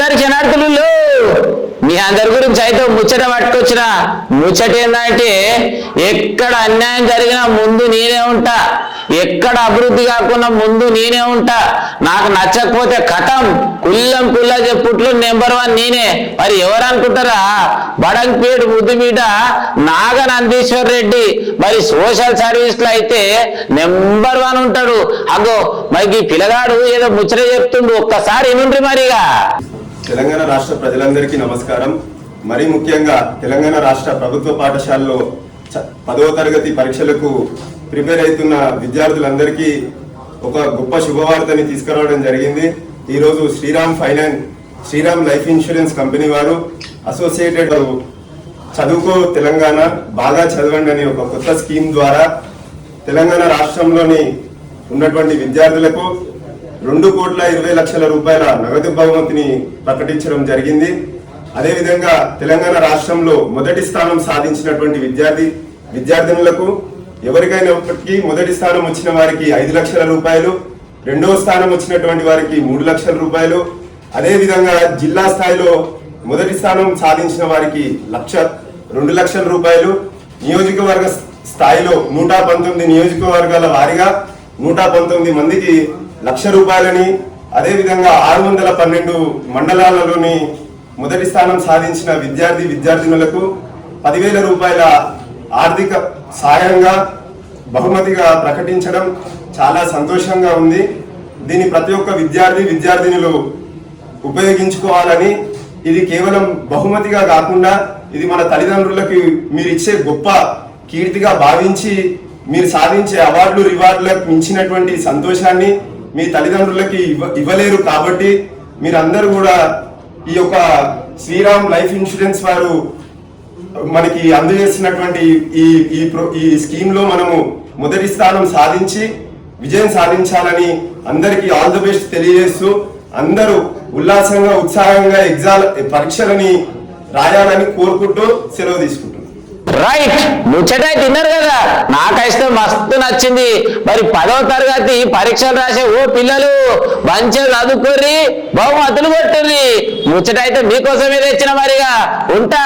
దర్శనార్థులు మీ అందరి గురించి అయితే ముచ్చట పట్టుకొచ్చిన ముచ్చట ఏంటంటే ఎక్కడ అన్యాయం జరిగినా ముందు నేనే ఉంటా, ఎక్కడ అభివృద్ధి కాకుండా ముందు నేనే ఉంటా, నాకు నచ్చకపోతే కథం కుల్లా చెప్పుట్లు నెంబర్ 1 నేనే. మరి ఎవరు అనుకుంటారా? బడంపేట ముద్దుబీట నాగనందీశ్వర్ రెడ్డి మరి సోషల్ సర్వీస్ లో అయితే నెంబర్ 1 ఉంటాడు. అగో మరి ఈ పిల్లగాడు ఏదో ముచ్చట చెప్తుండు, ఒక్కసారి వినుండ్రి మరిగా. తెలంగాణ రాష్ట్ర ప్రజలందరికీ నమస్కారం. మరీ ముఖ్యంగా తెలంగాణ రాష్ట్ర ప్రభుత్వ పాఠశాలలో 10వ తరగతి పరీక్షలకు ప్రిపేర్ అవుతున్న విద్యార్థులందరికీ ఒక గొప్ప శుభవార్తని తీసుకురావడం జరిగింది. ఈరోజు శ్రీరామ్ లైఫ్ ఇన్సూరెన్స్ కంపెనీ వారు అసోసియేటెడ్ చదువుకో తెలంగాణ బాగా చదవండి అనే ఒక కొత్త స్కీమ్ ద్వారా తెలంగాణ రాష్ట్రంలోని ఉన్నటువంటి విద్యార్థులకు 2,20,00,000 రూపాయల నగదు బహుమతిని ప్రకటించడం జరిగింది. అదేవిధంగా తెలంగాణ రాష్ట్రంలో మొదటి స్థానం సాధించినటువంటి విద్యార్థినులకు ఎవరికైనా మొదటి స్థానం వచ్చిన వారికి 5 లక్షల రూపాయలు, రెండవ స్థానం వచ్చినటువంటి వారికి 3 లక్షల రూపాయలు, అదేవిధంగా జిల్లా స్థాయిలో మొదటి స్థానం సాధించిన వారికి 2 లక్షల రూపాయలు, నియోజకవర్గ స్థాయిలో 119 నియోజకవర్గాల వారీగా 119 మందికి 1,00,000 రూపాయలని, అదేవిధంగా 612 మండలాలలోని మొదటి స్థానం సాధించిన విద్యార్థినులకు 10,000 రూపాయల ఆర్థిక సాయంగా బహుమతిగా ప్రకటించడం చాలా సంతోషంగా ఉంది. దీని ప్రతి ఒక్క విద్యార్థినులు ఉపయోగించుకోవాలని, ఇది కేవలం బహుమతిగా కాకుండా ఇది మన తల్లిదండ్రులకి మీరు ఇచ్చే గొప్ప కీర్తిగా భావించి మీరు సాధించే అవార్డులు రివార్డులకు మించినటువంటి సంతోషాన్ని మీ తల్లిదండ్రులకి ఇవ్వలేరు. కాబట్టి మీరందరూ కూడా ఈ యొక్క శ్రీరామ్ లైఫ్ ఇన్సూరెన్స్ వారు మనకి అందజేసినటువంటి ఈ స్కీమ్ లో మనము మొదటి స్థానం సాధించి విజయం సాధించాలని అందరికీ ఆల్ ది బెస్ట్ తెలియజేస్తూ అందరూ ఉల్లాసంగా ఉత్సాహంగా పరీక్షలని రాయాలని కోరుకుంటూ సెలవు తీసుకుంటున్నాను. రైట్, ముచ్చట తిన్నారు కదా, నాకైతే మస్తు నచ్చింది. మరి 10వ తరగతి పరీక్షలు రాసే ఓ పిల్లలు మంచిగా చదువుకోర్రి, బహుమతులు కొట్టుర్రి. ముచ్చట అయితే మీకోసమే తెచ్చిన మరిగా ఉంటా.